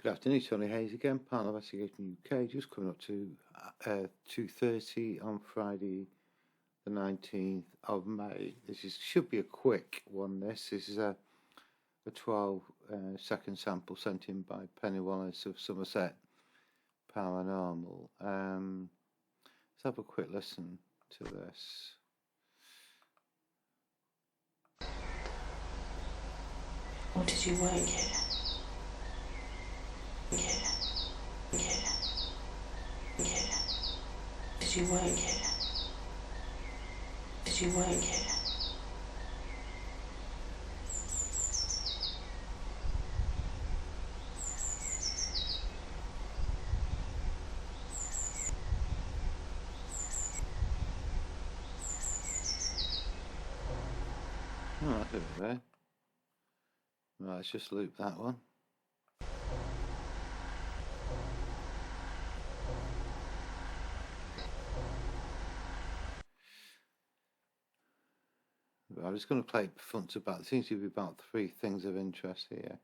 Good afternoon, Tony Hayes again, Paranormal Investigation UK, just coming up to 2:30 on Friday the 19th of May. Should be a quick one. This is a 12 second sample sent in by Penny Wallace of Somerset Paranormal. Let's have a quick listen to this. Or did you work here? Did you work here? Did you work here? Alright, there we go. Right, let's just loop that one. I'm just going to play it front to back. There seems to be about 3 things of interest here.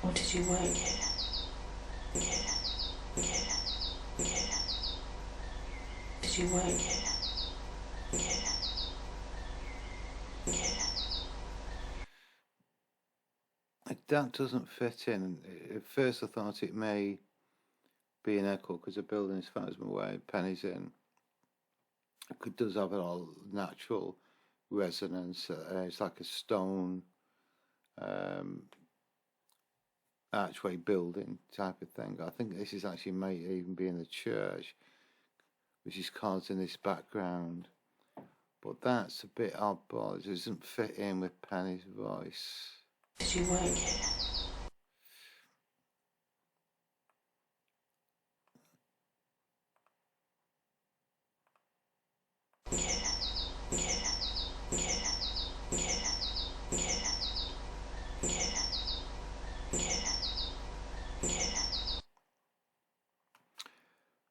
Or did you work here? Did you work here? That doesn't fit in. At first I thought it may be an echo because the building, as far as I'm aware, Penny's in. It does have a natural resonance. It's like a stone archway building type of thing. I think this is actually may even be in the church, which is caused in this background. But that's a bit oddball. It doesn't fit in with Penny's voice. Did you work here?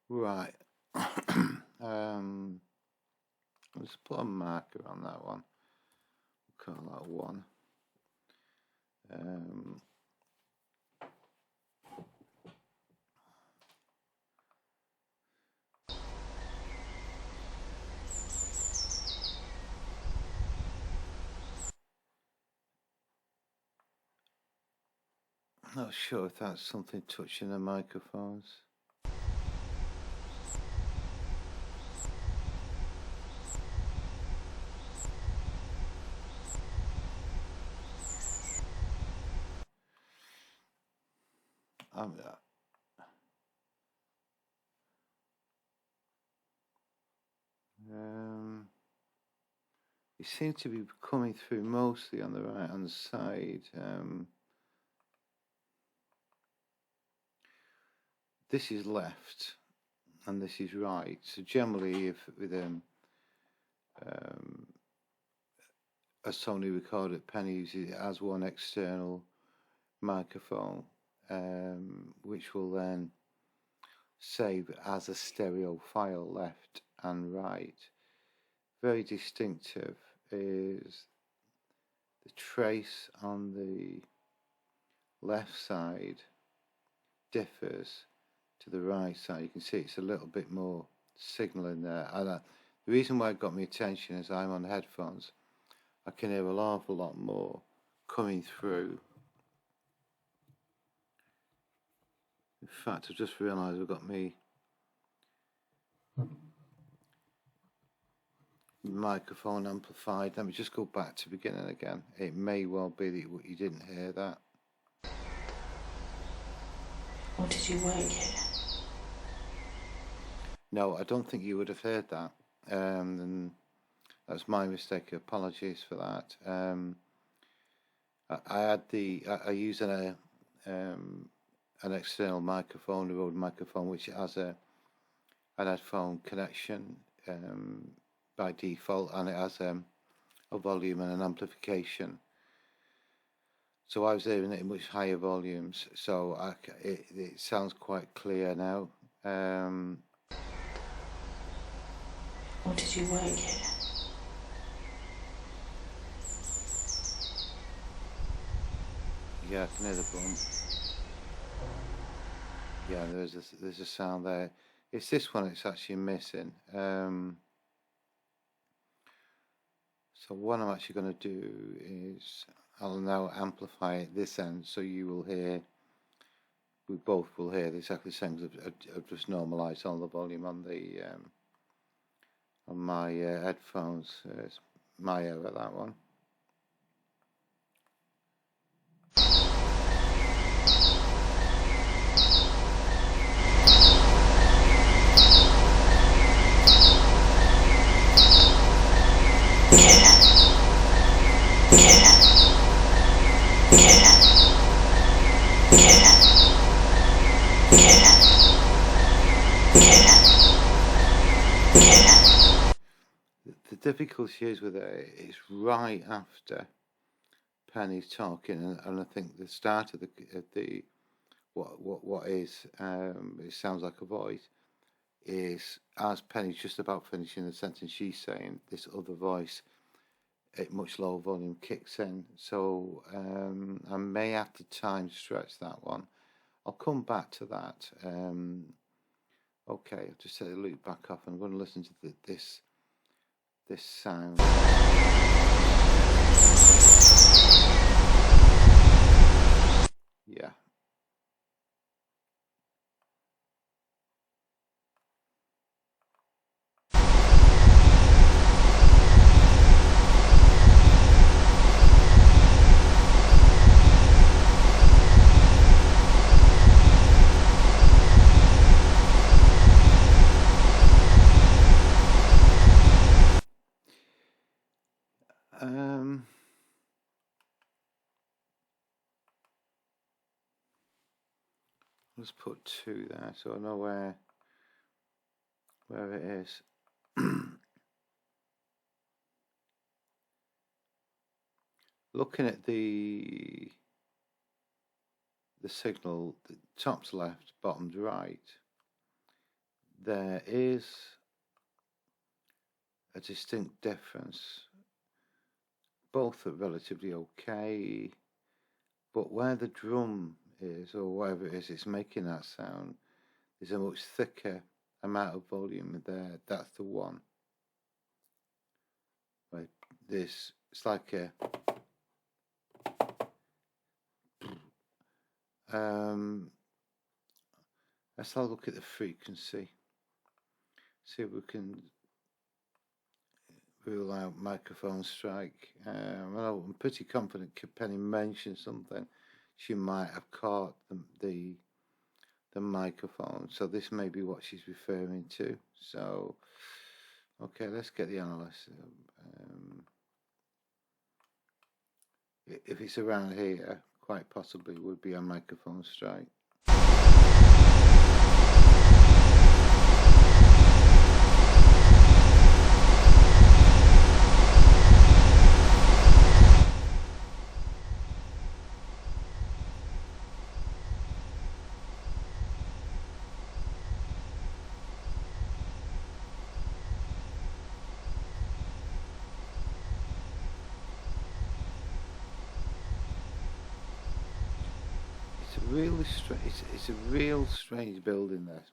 Right. Let's put a marker on that one. We'll call that 1. Not sure if that's something touching the microphones. It seems to be coming through mostly on the right hand side. This is left and this is right. So generally, if with a Sony recorder, Penny uses it as one external microphone, which will then save as a stereo file left and right. Very distinctive is the trace on the left side differs to the right side. You can see it's a little bit more signal in there. And the reason why it got my attention is I'm on headphones. I can hear an awful lot more coming through. In fact, I've just realised I've got me microphone amplified. Let me just go back to the beginning again. It may well be that you didn't hear that. Or did you work here? No, I don't think you would have heard that. And that's my mistake. Apologies for that. I used an external microphone, a Rode microphone, which has an headphone connection by default, and it has a volume and an amplification. So I was hearing it in much higher volumes, so it sounds quite clear now. Or did you work here? Yeah, I can hear the bump. Yeah, there's a sound there. It's this one it's actually missing. So what I'm actually going to do is I'll now amplify it this end, so you will hear. We both will hear exactly the same. I've just normalised all the volume on the on my headphones. It's my error, that one. The difficulty is with it, it's right after Penny's talking, and I think the start of the what is it sounds like a voice is as Penny's just about finishing the sentence she's saying, this other voice at much lower volume kicks in. So I may have to time stretch that one. I'll come back to that. Okay, I've just set the loop back off and I'm going to listen to this sound. Yeah. Let's put 2 there so I know where it is. Looking at the signal, the top's left, bottom's right, there is a distinct difference. Both are relatively okay, but where the drum is, or whatever it is, it's making that sound, there's a much thicker amount of volume there. That's the one. Right, it's like a let's have a look at the frequency. See if we can rule out microphone strike. Well, I'm pretty confident Penny mentioned something. She might have caught the microphone, so this may be what she's referring to. So, okay, let's get the analyst. If it's around here, quite possibly would be a microphone strike. Really strange. It's a real strange building there,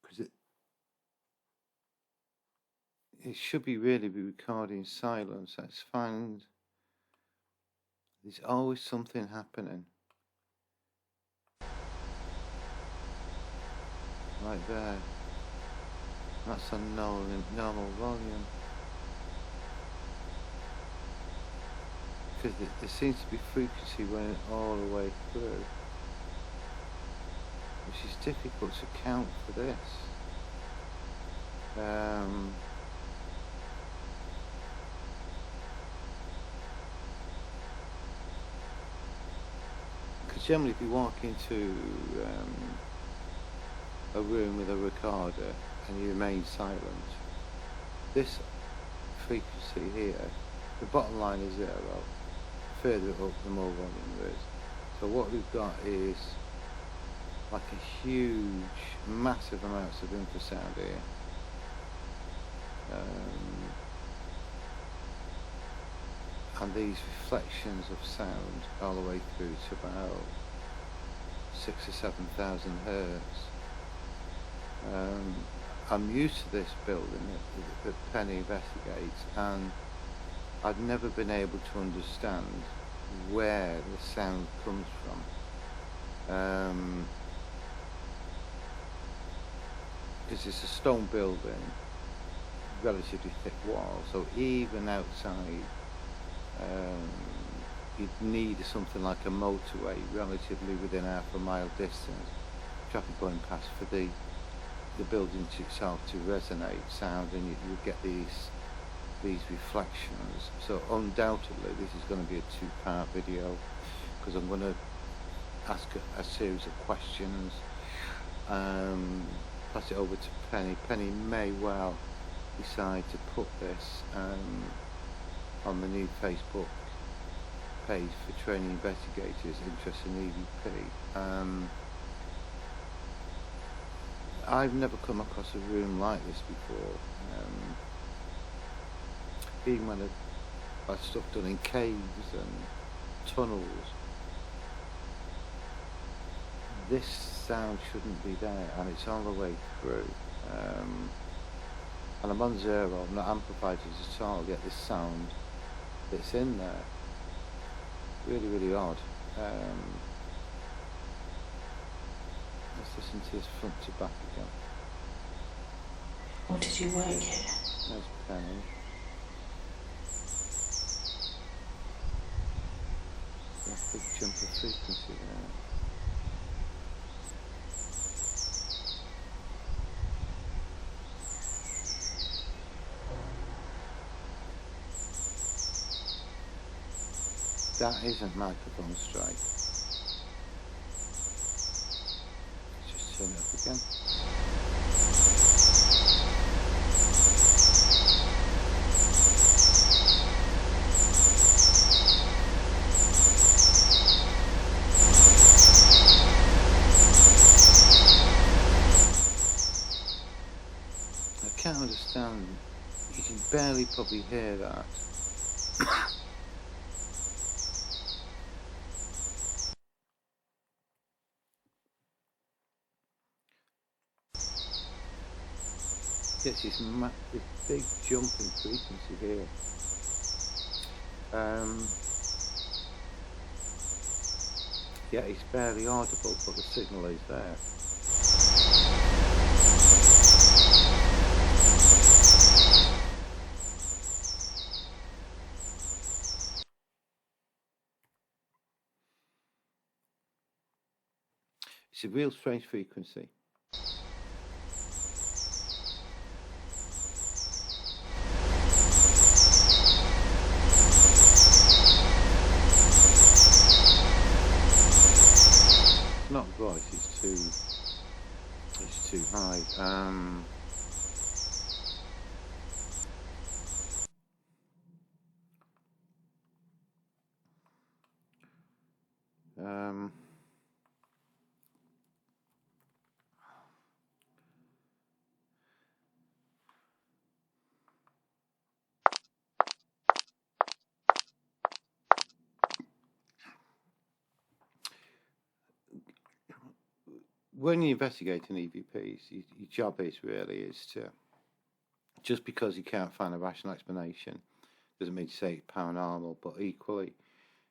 because it should be really be recording silence. Let's find. There's always something happening. Right there. That's a normal volume. Because there seems to be frequency running all the way through, which is difficult to count for this. Because generally if you walk into a room with a recorder and you remain silent, this frequency here, the bottom line is 0. Further up, the more volume there is. So what we've got is like a huge, massive amounts of infrasound here. and these reflections of sound all the way through to about 6,000 or 7,000 hertz. I'm used to this building that Penny investigates, and I've never been able to understand where the sound comes from. Because it's a stone building, relatively thick wall, so even outside you'd need something like a motorway relatively within half a mile distance, traffic going past, for the building itself to resonate sound, and you get these reflections. So undoubtedly this is going to be a two-part video, because I'm going to ask a series of questions, pass it over to Penny. Penny may well decide to put this on the new Facebook page for training investigators interested in EVP. I've never come across a room like this before. Even when I've had stuff done in caves and tunnels, this sound shouldn't be there, and it's all the way through. And I'm on zero, I'm not amplified at all, yet this sound that's in there, really, really odd. Let's listen to this front to back again. Or did you work here? There's Penny. That big jump of frequency there. That isn't microphone strike. Let's just turn it up again. I can't understand. You can barely probably hear that. Gets this big jump in frequency here. Yeah, it's barely audible, but the signal is there. It's a real strange frequency. It's not voice, it's too high. When you're investigating EVPs, your job is to, just because you can't find a rational explanation doesn't mean to say it's paranormal, but equally,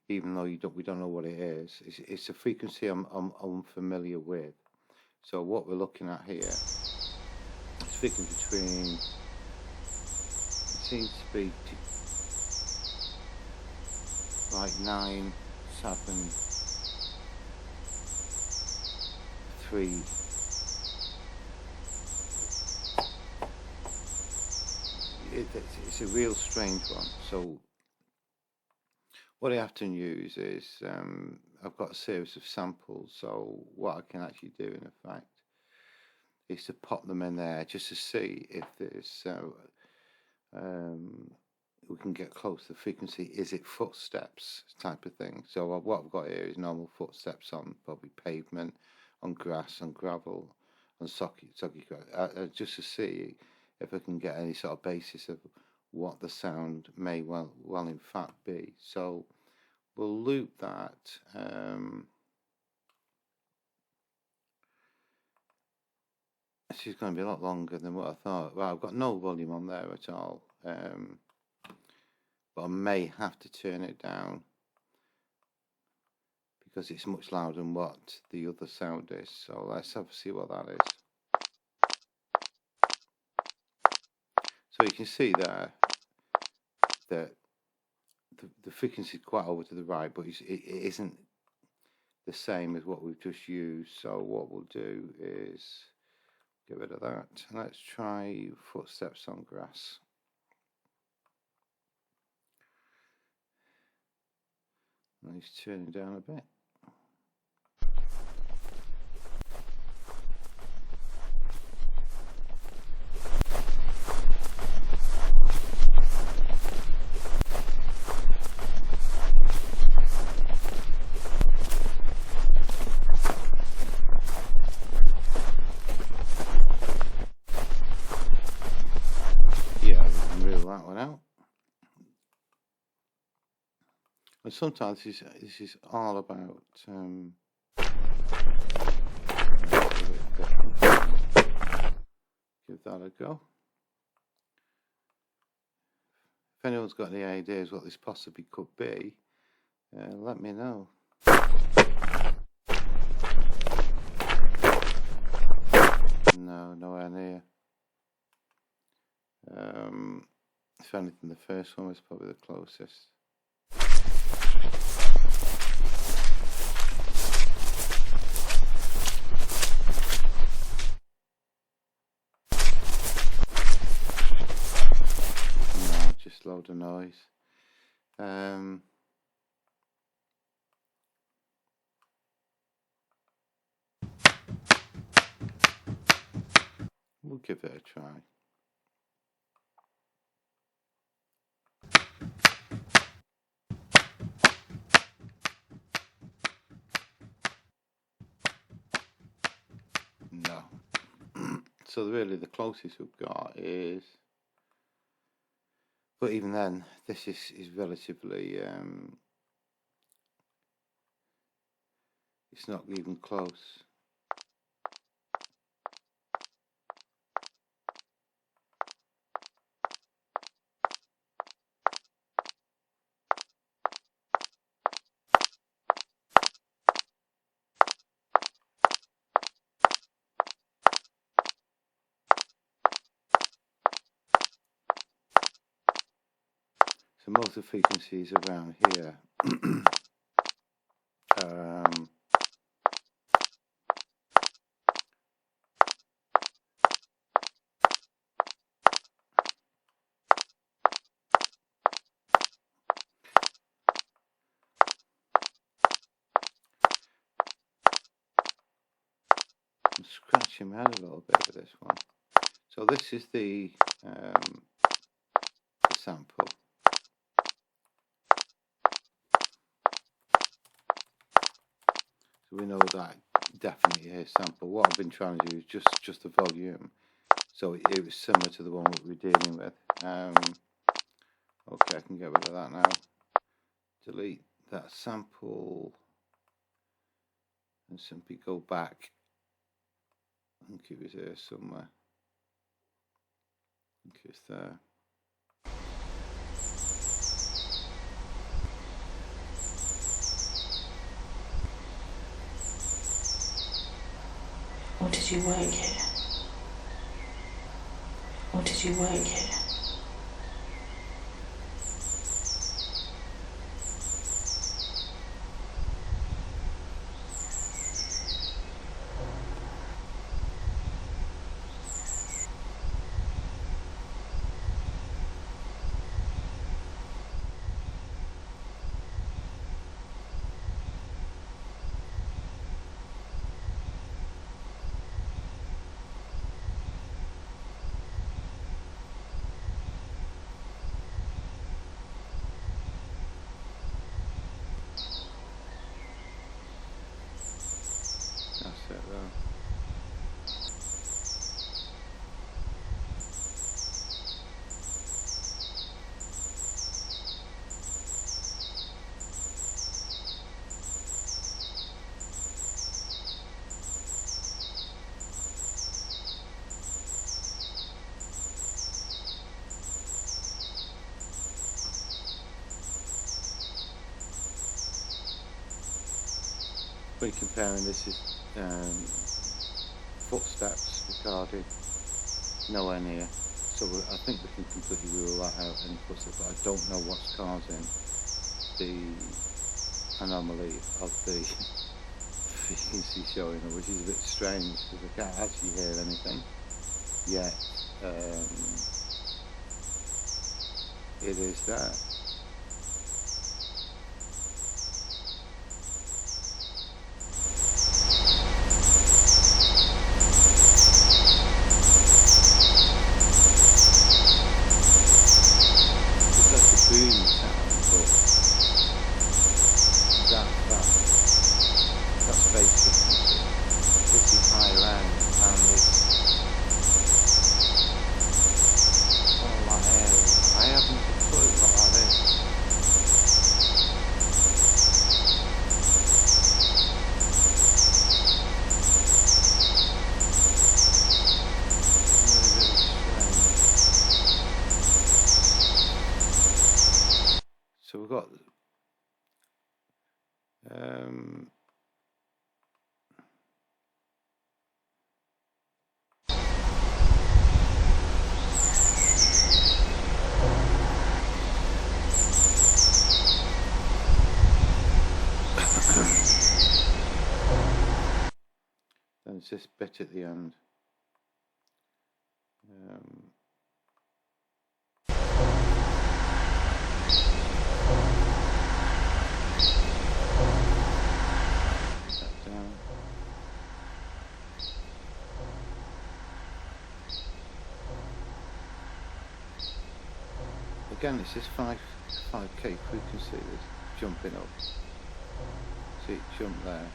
even though we don't know what it is, it's a frequency I'm unfamiliar with. So what we're looking at here is frequency between, it seems to be like 9, 7, 3. It's a real strange one. So what I have to use is, I've got a series of samples, so what I can actually do in effect is to pop them in there just to see if there's, we can get close to the frequency. Is it footsteps type of thing? So what I've got here is normal footsteps on probably pavement, on grass, on gravel, on soggy grass, just to see if I can get any sort of basis of what the sound may well in fact be. So we'll loop that. This is going to be a lot longer than what I thought. Well, I've got no volume on there at all, but I may have to turn it down because it's much louder than what the other sound is. So let's have a see what that is. So you can see there that the frequency is quite over to the right, but it isn't the same as what we've just used. So what we'll do is get rid of that. Let's try footsteps on grass. Let's turn it down a bit. Yeah, we can rule that one out. And sometimes this is all about give that a go. If anyone's got any ideas what this possibly could be, let me know. No, nowhere near. If anything, the first one was probably the closest. No, just load of noise. We'll give it a try. No. So really the closest we've got is, but even then this is relatively it's not even close. So most of the frequencies around here I'm scratching my head a little bit with this one. So this is the sample. So we know that definitely is sample. What I've been trying to do is just the volume, so it was similar to the one that we're dealing with. Okay, I can get rid of that now. Delete that sample and simply go back. I think it was here somewhere. I think it's there. Or did you work here? Or did you work here? We're comparing this is footsteps recorded nowhere near. So I think we can completely rule that out, any footsteps, but I don't know what's causing the anomaly of the frequency showing up, which is a bit strange because I can't actually hear anything yet. It is there. Boom sound, but that's base frequency. This is higher end, and this all that area. I haven't a clue what that is. Really, really strange. So we've got there's this bit at the end. That down. Again, it's this 5K frequency that's jumping up. See it jump there.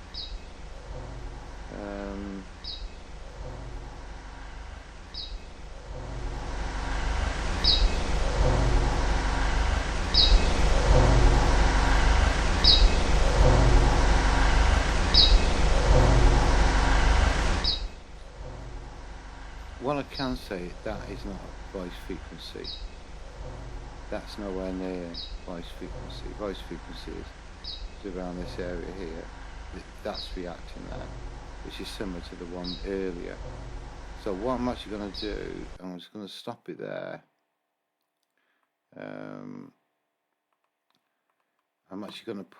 What I can say, that is not a voice frequency. That's nowhere near voice frequency. Voice frequency is around this area here. That's reacting there, which is similar to the one earlier. So what I'm actually going to do, I'm just going to stop it there. I'm actually going to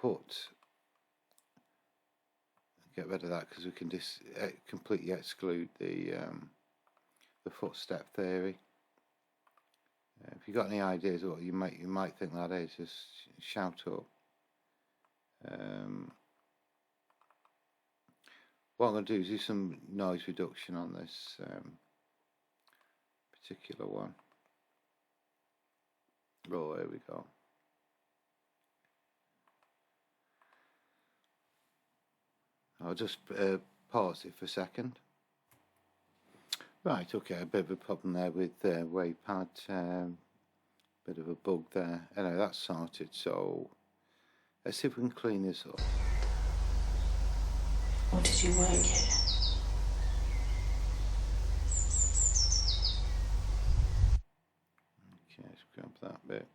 get rid of that because we can just completely exclude the footstep theory. If you've got any ideas what you might think that is, just shout up. What I'm going to do is do some noise reduction on this particular one. Oh, there we go. I'll just pause it for a second. Right, okay, a bit of a problem there with WavePad, bit of a bug there. Anyway, that's sorted, so let's see if we can clean this up. Or did you work here? Okay, let's grab that bit.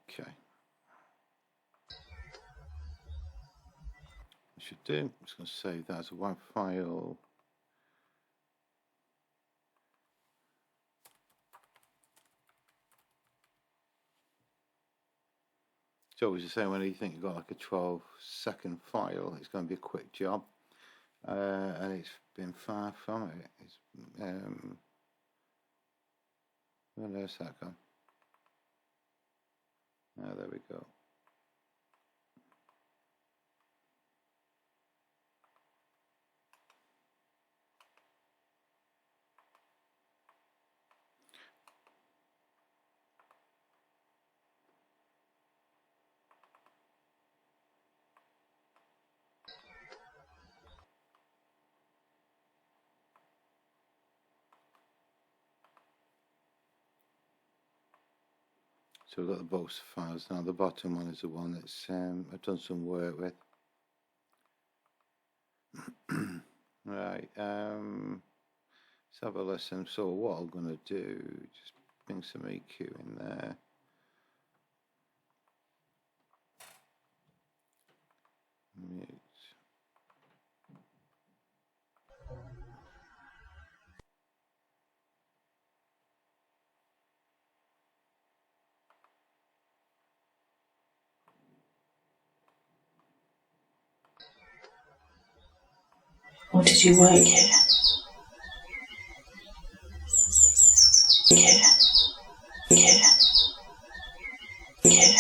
Okay. I should do, I'm just going to save that as a WAV file. So as you say, when you think you've got like a 12-second file, it's going to be a quick job. And it's been far from it. It's, where's that gone? Oh, there we go. So we've got the box files now. The bottom one is the one that's I've done some work with. Right, let's have a listen. So what I'm going to do, just bring some EQ in there. Mute. Or did you work here? Here. Here. Here.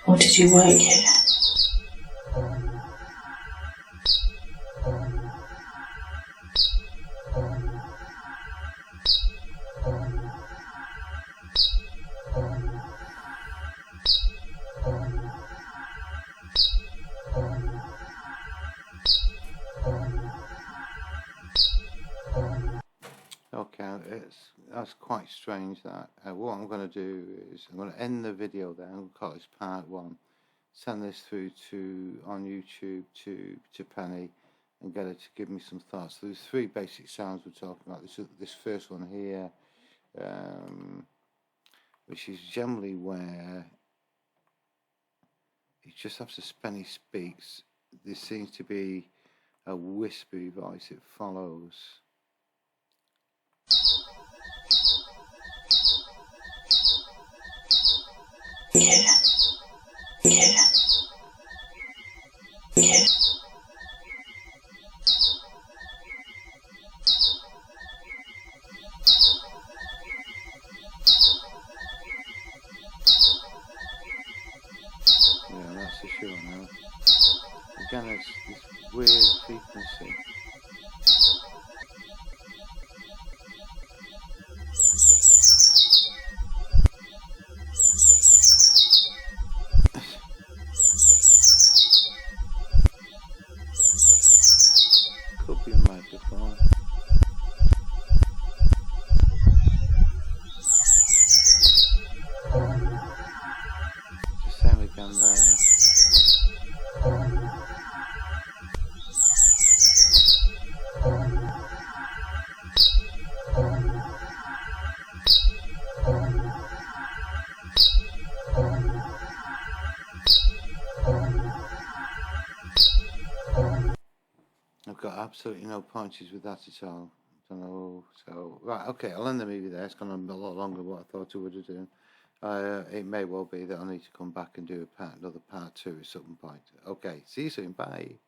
Or did you work here? Okay, that's quite strange. That what I'm going to do is I'm going to end the video there. I'm going to call this part 1. Send this through to on YouTube to Penny and get her to give me some thoughts. There's 3 basic sounds we're talking about. This first one here, which is generally where it's just after Penny speaks, there seems to be a whispery voice. It follows. Here. Here. Here. Yeah, that's for sure now. Again, it's this weird frequency. Could be a microphone. Just same again there. I've got absolutely no punches with that at all. Don't know. So right, okay, I'll end the movie there. It's gone on a lot longer than what I thought it would have done. It may well be that I need to come back and do another part 2 at some point. Okay, see you soon. Bye.